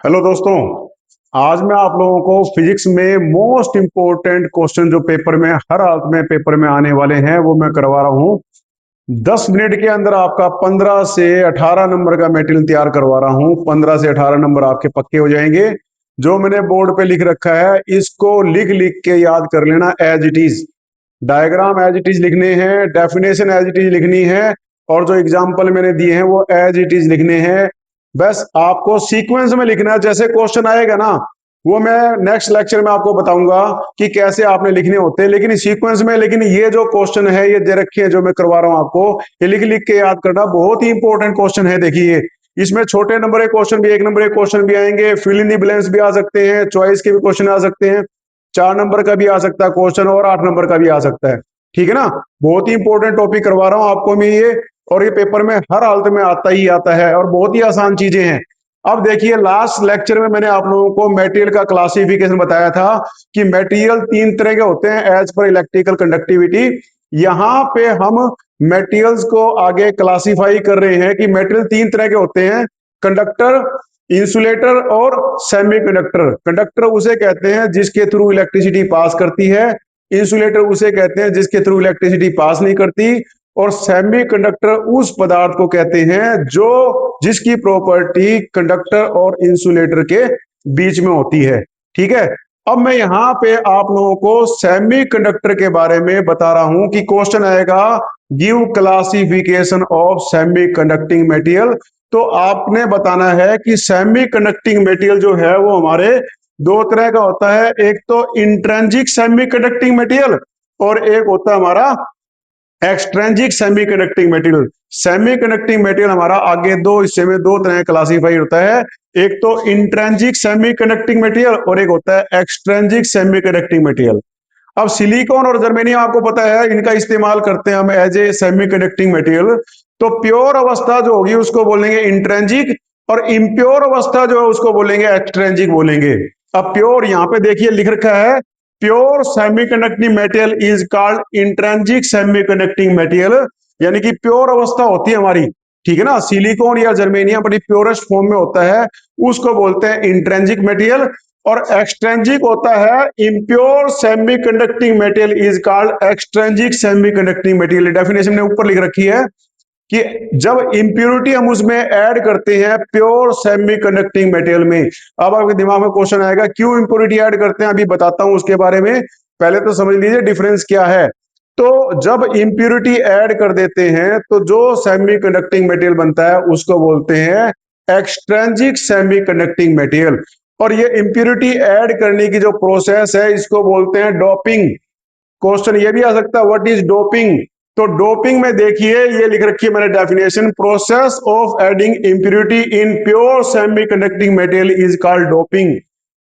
Hello दोस्तों। आज मैं आप लोगों को फिजिक्स में मोस्ट इंपोर्टेंट क्वेश्चन जो पेपर में हर हालत में पेपर में आने वाले हैं वो मैं करवा रहा हूँ। 10 मिनट के अंदर आपका 15 से 18 नंबर का मेटेरियल तैयार करवा रहा हूँ। 15 से 18 नंबर आपके पक्के हो जाएंगे। जो मैंने बोर्ड पे लिख रखा है इसको लिख लिख के याद कर लेना as it is. Diagram as it is लिखने हैं, डेफिनेशन एज इट इज लिखनी है, और जो एग्जाम्पल मैंने दिए हैं वो एज इट इज लिखने हैं। बस आपको सीक्वेंस में लिखना है, जैसे क्वेश्चन आएगा ना वो मैं नेक्स्ट लेक्चर में आपको बताऊंगा कि कैसे आपने लिखने होते हैं, लेकिन सीक्वेंस में। लेकिन ये जो क्वेश्चन है ये दे रखे हैं जो मैं करवा रहा हूं आपको, ये लिख लिख के याद करना, बहुत ही इंपॉर्टेंट क्वेश्चन है। देखिए इसमें छोटे नंबर के क्वेश्चन भी, 1 नंबर के क्वेश्चन भी आएंगे, फिल इन द ब्लैंक्स भी आ सकते हैं, चॉइस के भी क्वेश्चन आ सकते हैं, 4 नंबर का भी आ सकता है क्वेश्चन और 8 नंबर का भी आ सकता है। ठीक है ना। बहुत ही इंपॉर्टेंट टॉपिक करवा रहा हूं आपको मैं ये, और ये पेपर में हर हालत में आता ही आता है और बहुत ही आसान चीजें हैं। अब देखिए लास्ट लेक्चर में मैंने आप लोगों को मटेरियल का क्लासिफिकेशन बताया था कि मटेरियल 3 तरह के होते हैं एज पर इलेक्ट्रिकल कंडक्टिविटी। यहां पे हम मटेरियल्स को आगे क्लासिफाई कर रहे हैं कि मटेरियल 3 तरह के होते हैं: कंडक्टर, इंसुलेटर और सेमीकंडक्टर। कंडक्टर उसे कहते हैं जिसके थ्रू इलेक्ट्रिसिटी पास करती है, इंसुलेटर उसे कहते हैं जिसके थ्रू इलेक्ट्रिसिटी पास नहीं करती, और सेमीकंडक्टर उस पदार्थ को कहते हैं जो जिसकी प्रॉपर्टी कंडक्टर और इंसुलेटर के बीच में होती है। ठीक है। अब मैं यहां पे आप लोगों को सेमीकंडक्टर के बारे में बता रहा हूं कि क्वेश्चन आएगा give classification of semiconducting material. तो आपने बताना है कि सेमीकंडक्टिंग मटेरियल जो है वो हमारे 2 तरह का होता है। एक तो इंट्रिंसिक सेमीकंडक्टिंग मटेरियल और एक होता है हमारा extrinsic semiconducting material. Semiconducting material हमारा आगे 2 हिस्से में 2 तरह क्लासिफाई होता है। एक तो इंट्रिंसिक सेमीकंडक्टिंग मटेरियल और एक होता है एक्सट्रिंसिक सेमीकंडक्टिंग मटेरियल। अब सिलिकॉन और जर्मेनियम आपको पता है इनका इस्तेमाल करते हैं हम एज ए सेमीकंडक्टिंग मटेरियल। तो प्योर अवस्था जो होगी उसको बोलेंगे इंट्रिंसिक, और इम्प्योर अवस्था जो है उसको बोलेंगे एक्सट्रिंसिक बोलेंगे। अब प्योर यहां पे देखिए लिख रखा है, pure semiconducting material is called intrinsic semiconducting material, यानी कि प्योर अवस्था होती है हमारी। ठीक है ना। सिलिकॉन या जर्मेनियम बड़ी प्योरेस्ट फॉर्म में होता है, उसको बोलते हैं इंट्रिंसिक मटेरियल। और एक्सट्रिंसिक होता है impure semiconducting material is called extrinsic semiconducting material. Definition ने ऊपर लिख रखी है कि जब इंप्योरिटी हम उसमें ऐड करते हैं प्योर सेमीकंडक्टिंग मटेरियल में। अब आपके दिमाग में क्वेश्चन आएगा क्यों इंप्योरिटी ऐड करते हैं, अभी बताता हूं उसके बारे में। पहले तो समझ लीजिए डिफरेंस क्या है। तो जब इंप्योरिटी ऐड कर देते हैं तो जो सेमीकंडक्टिंग मटेरियल बनता है उसको बोलते हैं एक्सट्रिंसिक सेमीकंडक्टिंग मटेरियल। और ये इंप्योरिटी ऐड करने की जो प्रोसेस है इसको बोलते हैं डोपिंग। क्वेश्चन ये भी आ सकता है व्हाट इज डोपिंग। तो डोपिंग में देखिए ये लिख रखी है मैंने definition, process of adding impurity in pure semiconducting material is called doping.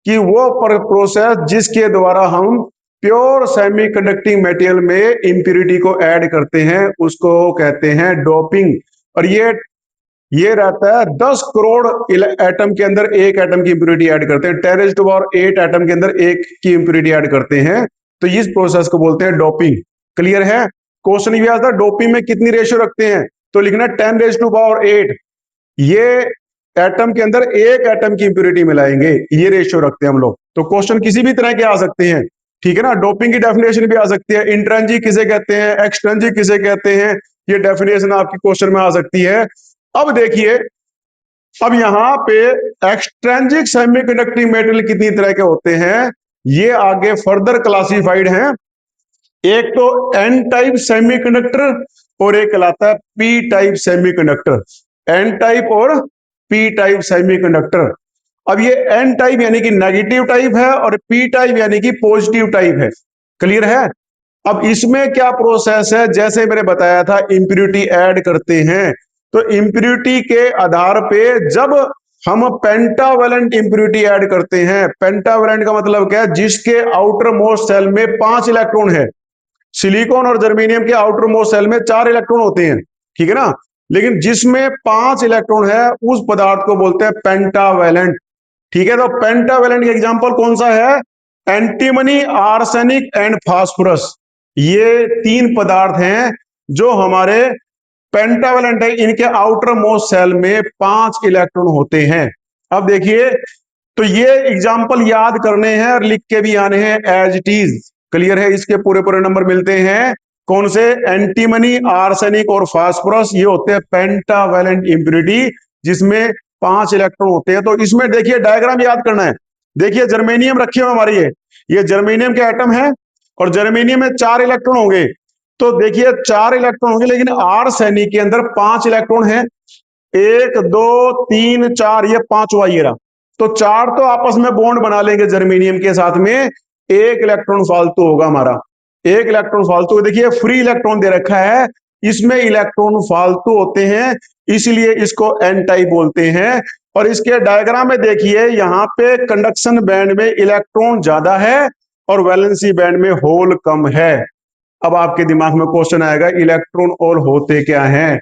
कि वो प्रोसेस जिसके द्वारा हम प्योर सेमीकंडक्टिंग मटेरियल में इंप्योरिटी को ऐड करते हैं उसको कहते हैं डोपिंग। और ये रहता है 10 करोड़ एटम के अंदर एक एटम की इंप्योरिटी ऐड करते हैं, 10⁸ एटम के अंदर एक की इंप्योरिटी ऐड करते हैं। तो इस प्रोसेस को बोलते हैं डोपिंग। क्लियर है। क्वेश्चन ये आता है डोपिंग में कितनी रेशियो रखते हैं, तो लिखना 10⁸ ये एटम के अंदर एक एटम की इंप्योरिटी मिलाएंगे, ये रेशियो रखते हैं हम लोग। तो क्वेश्चन किसी भी तरह के आ सकते हैं। ठीक है ना। डोपिंग की डेफिनेशन भी आ सकती है, इंट्रिंसिक किसे कहते हैं, एक्सट्रिंसिक किसे कहते हैं, ये डेफिनेशन आपकी क्वेश्चन में आ सकती है। अब देखिए, अब यहां पे एक्सट्रिंसिक सेमीकंडक्टिंग मटेरियल कितनी तरह के होते हैं ये आगे फर्दर क्लासिफाइड हैं। एक तो एन टाइप सेमीकंडक्टर और एक कहलाता है P type semiconductor. N type और पी टाइप सेमीकंडक्टर। अब ये एन टाइप यानी कि नेगेटिव टाइप है और पी टाइप यानी कि पॉजिटिव टाइप है। क्लियर है। अब इसमें क्या प्रोसेस है, जैसे मैंने बताया था इंप्योरिटी ऐड करते हैं, तो इंप्योरिटी के आधार पे जब हम पेंटावेलेंट इंप्योरिटी ऐड करते हैं, पेंटावेलेंट का मतलब क्या है, जिसके आउटर मोस्ट सेल में 5 इलेक्ट्रॉन है। सिलिकॉन और जर्मेनियम के आउटर मोस्ट सेल में 4 इलेक्ट्रॉन होते हैं। ठीक है ना। लेकिन जिसमें 5 इलेक्ट्रॉन है उस पदार्थ को बोलते हैं पेंटावेलेंट। ठीक है। तो पेंटावेलेंट का एग्जांपल कौन सा है, एंटीमनी, आर्सेनिक एंड फास्फोरस। ये 3 पदार्थ हैं जो हमारे पेंटावेलेंट है, इनके आउटर मोस्ट सेल में 5 इलेक्ट्रॉन होते हैं। अब देखिए तो ये एग्जाम्पल याद करने हैं और लिख के भी आने हैं एज इट इज। क्लियर है? इसके पूरे पूरे नंबर मिलते हैं कौन से? एंटीमनी, आर्सेनिक और फास्फोरस, ये होते हैं पेंटावैलेंट इंप्योरिटी, जिसमें 5 इलेक्ट्रॉन होते हैं। तो इसमें देखिए डायग्राम याद करना है। देखिए जर्मेनियम रखे हुए हमारी, ये जर्मेनियम के एटम है और जर्मेनियम में 4 इलेक्ट्रॉन होंगे। तो देखिए 4 इलेक्ट्रॉन होंगे, लेकिन आर्सेनिक के अंदर 5 इलेक्ट्रॉन है। 1 2 3 4, ये पांचवा ये रहा। तो 4 तो आपस में बॉन्ड बना लेंगे जर्मेनियम के साथ में, 1 इलेक्ट्रॉन फालतू होगा हमारा। 1 इलेक्ट्रॉन फालतू, देखिए फ्री इलेक्ट्रॉन दे रखा है, इसमें इलेक्ट्रॉन फालतू होते हैं, इसलिए इसको एन टाइप बोलते हैं। और इसके डायग्राम में देखिए यहाँ पे कंडक्शन बैंड में इलेक्ट्रॉन ज्यादा है और वैलेंसी बैंड में होल कम है। अब आपके दिमाग में क्वेश्चन आएगा इलेक्ट्रॉन और होते क्या हैं?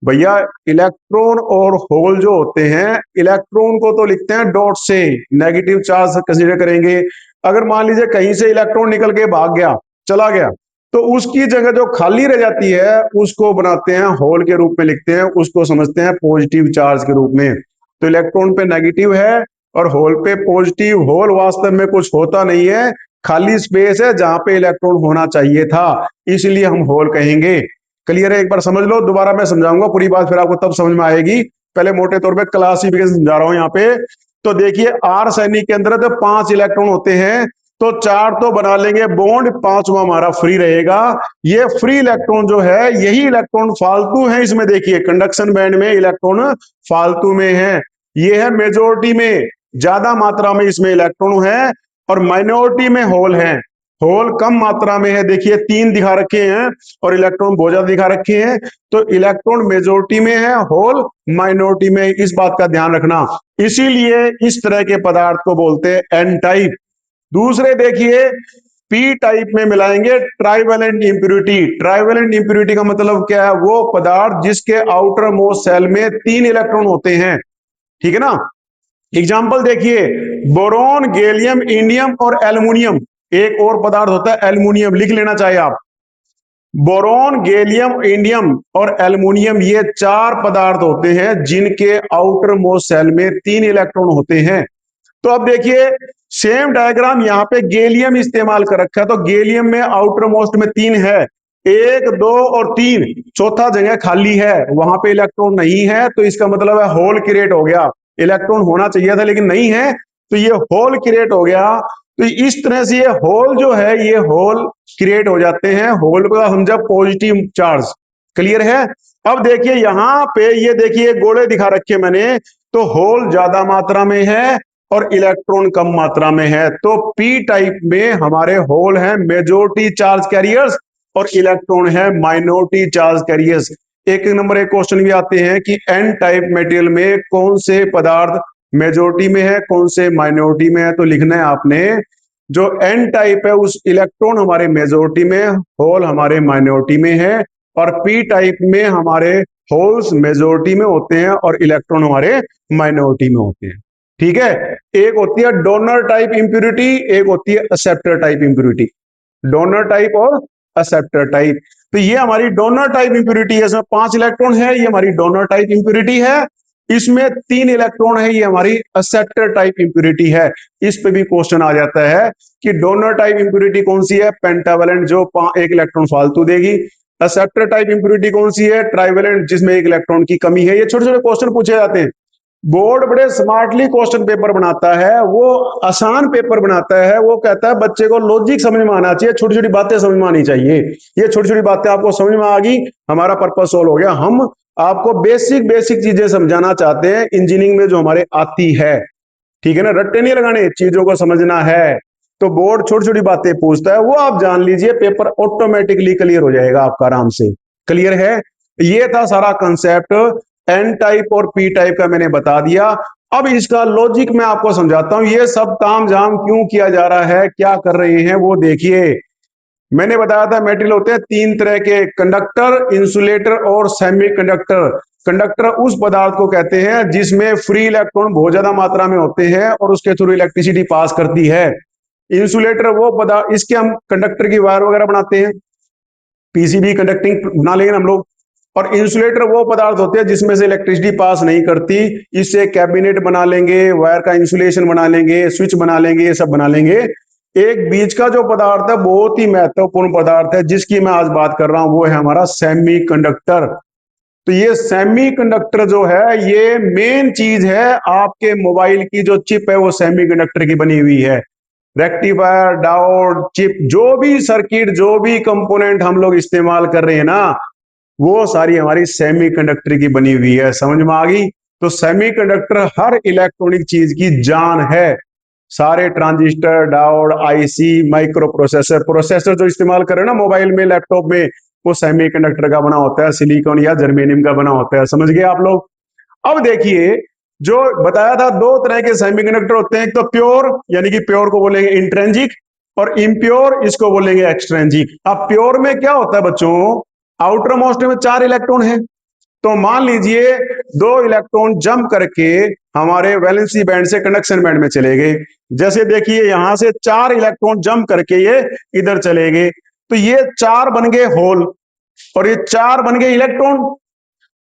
भैया इलेक्ट्रॉन और होल जो होते हैं, इलेक्ट्रॉन को तो लिखते हैं डॉट से, नेगेटिव चार्ज कंसीडर करेंगे। अगर मान लीजिए कहीं से इलेक्ट्रॉन निकल के भाग गया, चला गया, तो उसकी जगह जो खाली रह जाती है उसको बनाते हैं होल के रूप में लिखते हैं, उसको समझते हैं पॉजिटिव चार्ज के रूप में। तो इलेक्ट्रॉन पे नेगेटिव है और होल पे पॉजिटिव। होल वास्तव में कुछ होता नहीं है, खाली स्पेस है जहां पे इलेक्ट्रॉन होना चाहिए था, इसलिए हम होल कहेंगे। क्लियर है? एक बार समझ लो, दोबारा मैं समझाऊंगा पूरी बात, फिर आपको तब समझ में आएगी। पहले मोटे तौर पे क्लासिफिकेशन समझा रहा हूं यहाँ पे। तो देखिए आर्सेनिक के अंदर तो 5 इलेक्ट्रॉन होते हैं, तो 4 तो बना लेंगे बॉन्ड, 5वां हमारा फ्री रहेगा। ये फ्री इलेक्ट्रॉन जो है, यही इलेक्ट्रॉन फालतू है इसमें। देखिए कंडक्शन बैंड में इलेक्ट्रॉन फालतू में है, ये है मेजोरिटी में, ज्यादा मात्रा में इसमें इलेक्ट्रॉन है, और माइनॉरिटी में होल है। होल कम मात्रा में है, देखिए 3 दिखा रखे हैं और इलेक्ट्रॉन बहुत ज्यादा दिखा रखे हैं। तो इलेक्ट्रॉन मेजोरिटी में है, होल माइनॉरिटी में, इस बात का ध्यान रखना। इसीलिए इस तरह के पदार्थ को बोलते हैं एन टाइप। दूसरे देखिए पी टाइप में मिलाएंगे ट्राइवेलेंट इंप्योरिटी। ट्राइवेलेंट इंप्योरिटी का मतलब क्या है? वो पदार्थ जिसके आउटर मोस्ट सेल में 3 इलेक्ट्रॉन होते हैं। ठीक है ना? एग्जाम्पल देखिए, बोरोन, गैलियम, इंडियम और एल्युमिनियम। एक और पदार्थ होता है एल्युमिनियम, लिख लेना चाहिए आप। बोरोन, गैलियम, इंडियम और एल्युमिनियम, ये 4 पदार्थ होते हैं जिनके आउटर मोस्ट सेल में 3 इलेक्ट्रॉन होते हैं। तो अब देखिए सेम डायग्राम यहाँ पे गैलियम इस्तेमाल कर रखा है, तो गैलियम में आउटर मोस्ट में 3 है, 1 2 और 3, चौथा जगह खाली है, वहां पे इलेक्ट्रॉन नहीं है, तो इसका मतलब है होल क्रिएट हो गया। इलेक्ट्रॉन होना चाहिए था लेकिन नहीं है, तो ये होल क्रिएट हो गया। तो इस तरह से ये होल जो है, ये होल क्रिएट हो जाते हैं, होल का समझा पॉजिटिव चार्ज। क्लियर है? अब देखिए यहाँ पे, ये देखिए गोले दिखा रखे मैंने, तो होल ज्यादा मात्रा में है और इलेक्ट्रॉन कम मात्रा में है। तो पी टाइप में हमारे होल है मेजोरिटी चार्ज कैरियर्स और इलेक्ट्रॉन है माइनॉरिटी चार्ज कैरियर्स। एक नंबर एक क्वेश्चन भी आते हैं कि एन टाइप मेटेरियल में कौन से पदार्थ मेजोरिटी में है, कौन से माइनॉरिटी में है। तो लिखना है आपने, जो एन टाइप है उस इलेक्ट्रॉन हमारे मेजोरिटी में, होल हमारे माइनॉरिटी में है, और पी टाइप में हमारे होल्स मेजोरिटी में होते हैं और इलेक्ट्रॉन हमारे माइनॉरिटी में होते हैं। ठीक है? एक होती है डोनर टाइप इंप्योरिटी, एक होती है acceptor type impurity. Donor type और एक्सेप्टर टाइप। तो ये हमारी डोनर टाइप इंप्योरिटी है, इसमें 5 इलेक्ट्रॉन है, ये हमारी डोनर टाइप इंप्योरिटी है। इसमें 3 इलेक्ट्रॉन है, ये हमारी एक्सेप्टर टाइप इंप्योरिटी है। इस पे भी क्वेश्चन आ जाता है कि डोनर टाइप इंप्योरिटी कौन सी है? पेंटावेलेंट, जो 1 इलेक्ट्रॉन फालतू देगी। एक्सेप्टर टाइप इंप्योरिटी कौन सी है? ट्राइवेलेंट, जिसमें 1 इलेक्ट्रॉन की कमी है। ये छोटे छोटे क्वेश्चन पूछे जाते हैं। बोर्ड बड़े स्मार्टली क्वेश्चन पेपर बनाता है, वो आसान पेपर बनाता है। वो कहता है बच्चे को लॉजिक समझ में आना चाहिए, छोटी छोटी बातें समझ में आनी चाहिए। ये छोटी छोटी बातें आपको समझ में आ गई, हमारा पर्पस सोल्व हो गया। हम आपको बेसिक बेसिक चीजें समझाना चाहते हैं इंजीनियरिंग में जो हमारे आती है। ठीक है ना? रट्टे नहीं लगाने, चीजों को समझना है। तो बोर्ड छोटी छोटी बातें पूछता है, वो आप जान लीजिए, पेपर ऑटोमेटिकली क्लियर हो जाएगा आपका आराम से। क्लियर है? ये था सारा कंसेप्ट। एन टाइप और पी टाइप का मैंने बता दिया। अब इसका लॉजिक मैं आपको समझाता हूं, ये सब तामझाम क्यों किया जा रहा है, क्या कर रहे हैं वो देखिए। मैंने बताया था मेटेरियल होते हैं 3 तरह के, कंडक्टर, इंसुलेटर और सेमीकंडक्टर। कंडक्टर उस पदार्थ को कहते हैं जिसमें फ्री इलेक्ट्रॉन बहुत ज्यादा मात्रा में होते हैं और उसके थ्रू इलेक्ट्रिसिटी पास करती है। इंसुलेटर वो पदार्थ, इसके हम कंडक्टर की वायर वगैरह बनाते हैं, पीसीबी कंडक्टिंग बना लेंगे हम लोग। और इंसुलेटर वो पदार्थ होते हैं जिसमें से इलेक्ट्रिसिटी पास नहीं करती। इससे कैबिनेट बना लेंगे, वायर का इंसुलेशन बना लेंगे, स्विच बना लेंगे, ये सब बना लेंगे। एक बीच का जो पदार्थ है बहुत ही महत्वपूर्ण पदार्थ है जिसकी मैं आज बात कर रहा हूं, वो है हमारा सेमीकंडक्टर। तो ये सेमीकंडक्टर जो है ये मेन चीज है। आपके मोबाइल की जो चिप है वो सेमीकंडक्टर की बनी हुई है। रेक्टिफायर, डायोड, चिप, जो भी सर्किट, जो भी कंपोनेंट हम लोग इस्तेमाल कर रहे हैं ना, वो सारी हमारी सेमीकंडक्टर की बनी हुई है। समझ में आ गई? तो सेमीकंडक्टर हर इलेक्ट्रॉनिक चीज की जान है। सारे transistor, diode, IC, micro processor, processor जो इस्तेमाल कर रहे हैं ना मोबाइल में, लैपटॉप में, वो सेमीकंडक्टर का बना होता है, सिलिकॉन या जर्मेनियम का बना होता है। समझ गए आप लोग? अब देखिए, जो बताया था दो तरह के सेमीकंडक्टर होते हैं, एक तो प्योर, यानी कि प्योर को बोलेंगे इंट्रेंजिक, और इम्प्योर इसको बोलेंगे एक्सट्रेंजिक। अब प्योर में क्या होता है बच्चों, आउटर मोस्ट में 4 इलेक्ट्रॉन है। तो मान लीजिए 2 इलेक्ट्रॉन जंप करके हमारे वैलेंसी बैंड से कंडक्शन बैंड में चले गए। जैसे देखिए यहां से 4 इलेक्ट्रॉन जंप करके ये इधर चले गए, तो ये 4 बन गए होल और ये 4 बन गए इलेक्ट्रॉन।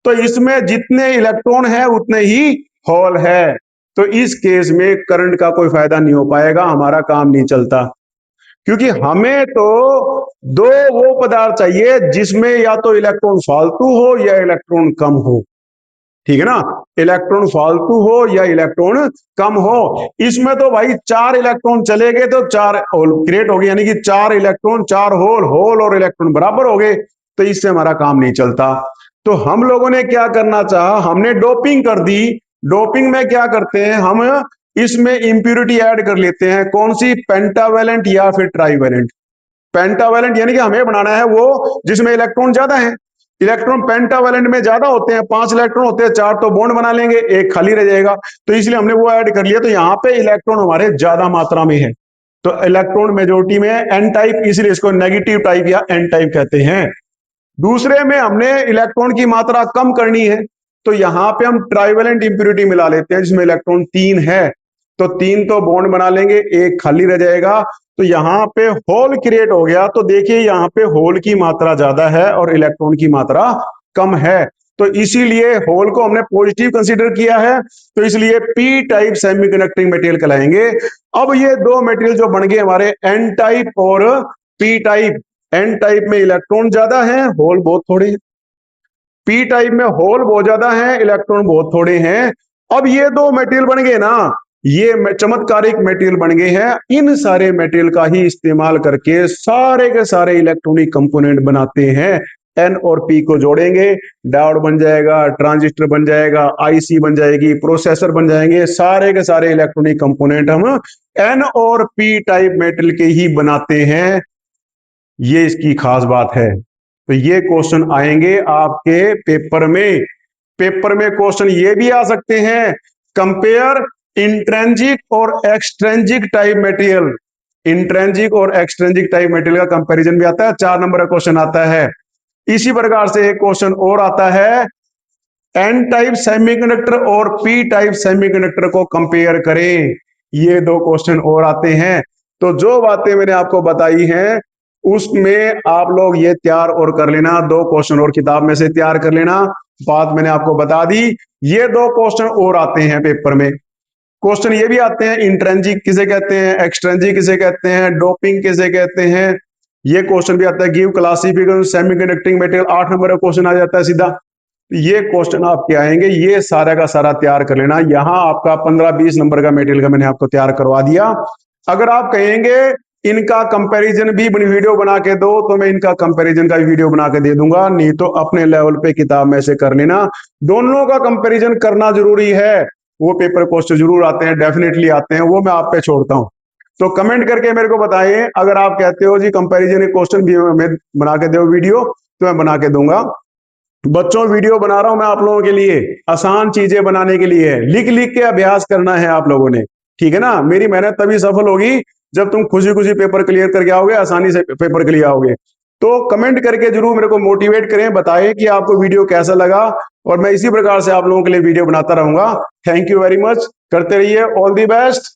तो इसमें जितने इलेक्ट्रॉन है उतने ही होल है। तो इस केस में करंट का कोई फायदा नहीं हो पाएगा, हमारा काम नहीं चलता। क्योंकि हमें तो दो वो पदार्थ चाहिए जिसमें या तो इलेक्ट्रॉन फालतू हो या इलेक्ट्रॉन कम हो। ठीक है ना? इलेक्ट्रॉन फालतू हो या इलेक्ट्रॉन कम हो। इसमें तो भाई 4 इलेक्ट्रॉन चले गए तो 4 होल क्रिएट हो गए, यानी कि 4 इलेक्ट्रॉन 4 होल, होल और इलेक्ट्रॉन बराबर हो गए। तो इससे हमारा काम नहीं चलता। तो हम लोगों ने क्या करना चाहा, हमने डोपिंग कर दी। डोपिंग में क्या करते हैं हम, इसमें इंप्यूरिटी ऐड कर लेते हैं। कौन सी? पेंटावेलेंट या फिर ट्राईवेलेंट। पेंटावेलेंट यानी कि हमें बनाना है वो जिसमें इलेक्ट्रॉन ज्यादा है। इलेक्ट्रॉन पेंटावेलेंट में ज्यादा होते हैं, 5 इलेक्ट्रॉन होते हैं, 4 तो बॉन्ड बना लेंगे, एक खाली रह जाएगा। तो इसलिए हमने वो ऐड कर लिया। तो यहाँ पे इलेक्ट्रॉन हमारे ज्यादा मात्रा में है, तो इलेक्ट्रॉन मेजोरिटी में है, एन टाइप, इसलिए इसको नेगेटिव टाइप या एन टाइप कहते हैं। दूसरे में हमने इलेक्ट्रॉन की मात्रा कम करनी है, तो यहां पे हम ट्राइवेलेंट इंप्यूरिटी मिला लेते हैं जिसमें इलेक्ट्रॉन 3 है। तो 3 तो बॉन्ड बना लेंगे, एक खाली रह जाएगा। तो यहां पे होल क्रिएट हो गया। तो देखिए यहां पे होल की मात्रा ज्यादा है और इलेक्ट्रॉन की मात्रा कम है। तो इसीलिए होल को हमने पॉजिटिव कंसीडर किया है। तो इसलिए पी टाइप सेमीकंडक्टिंग मटेरियल कहलाएंगे। अब ये दो मटेरियल जो बन गए हमारे एन टाइप और पी टाइप। एन टाइप में इलेक्ट्रॉन ज्यादा है, होल बहुत थोड़े हैं। पी टाइप में होल बहुत ज्यादा है, इलेक्ट्रॉन बहुत थोड़े हैं। अब ये दो मटेरियल बन गए ना, ये चमत्कारिक मटेरियल बन गए हैं। इन सारे मटेरियल का ही इस्तेमाल करके सारे के सारे इलेक्ट्रॉनिक कंपोनेंट बनाते हैं। एन और पी को जोड़ेंगे, डायोड बन जाएगा, ट्रांजिस्टर बन जाएगा, आईसी बन जाएगी, प्रोसेसर बन जाएंगे। सारे के सारे इलेक्ट्रॉनिक कंपोनेंट हम एन और पी टाइप मेटेरियल के ही बनाते हैं। ये इसकी खास बात है। तो ये क्वेश्चन आएंगे आपके पेपर में। पेपर में क्वेश्चन ये भी आ सकते हैं, कंपेयर इंट्रेंजिक और एक्सट्रेंजिक टाइप मटेरियल। इंट्रेंजिक और एक्सट्रेंजिक टाइप मटेरियल का कंपैरिजन भी आता है, 4 नंबर का क्वेश्चन आता है। इसी प्रकार से एक क्वेश्चन और आता है, एन टाइप सेमीकंडक्टर और पी टाइप सेमीकंडक्टर को कंपेयर करें। ये दो क्वेश्चन और आते हैं। तो जो बातें मैंने आपको बताई हैं उसमें आप लोग ये तैयार और कर लेना, 2 क्वेश्चन और किताब में से तैयार कर लेना। बात मैंने आपको बता दी। ये 2 क्वेश्चन और आते हैं पेपर में। क्वेश्चन ये भी आते हैं, इंट्रेंजिक किसे कहते हैं, एक्सट्रेंजिक किसे कहते हैं, डोपिंग किसे कहते हैं। ये क्वेश्चन भी आता है, give classification semiconducting material, 8 number का क्वेश्चन आ जाता है सीधा। ये क्वेश्चन आपके आएंगे, ये सारा का सारा तैयार कर लेना। यहां आपका 15-20 नंबर का मटेरियल का मैंने आपको तैयार करवा दिया। अगर आप कहेंगे इनका कंपैरिजन भी वीडियो बना के दो, तो मैं इनका कंपैरिजन का वीडियो बना के दे दूंगा, नहीं तो अपने लेवल पे किताब में से कर लेना। दोनों का कंपैरिजन करना जरूरी है। वो पेपर क्वेश्चन जरूर आते हैं, डेफिनेटली आते हैं, वो मैं आप पे छोड़ता हूं। तो कमेंट करके मेरे को बताइए, अगर आप कहते हो जी कंपैरिजन क्वेश्चन भी मैं बना के दो वीडियो, तो मैं बना के दूंगा। बच्चों वीडियो बना रहा हूं मैं आप लोगों के लिए, आसान चीजें बनाने के लिए। लिख लिख के अभ्यास करना है आप लोगों ने, ठीक है ना? मेरी मेहनत तभी सफल होगी जब तुम खुशी खुशी पेपर क्लियर करके आओगे, आसानी से पेपर क्लियर आओगे। तो कमेंट करके जरूर मेरे को मोटिवेट करें, बताएं कि आपको वीडियो कैसा लगा, और मैं इसी प्रकार से आप लोगों के लिए वीडियो बनाता रहूंगा। थैंक यू वेरी मच, करते रहिए, ऑल दी बेस्ट।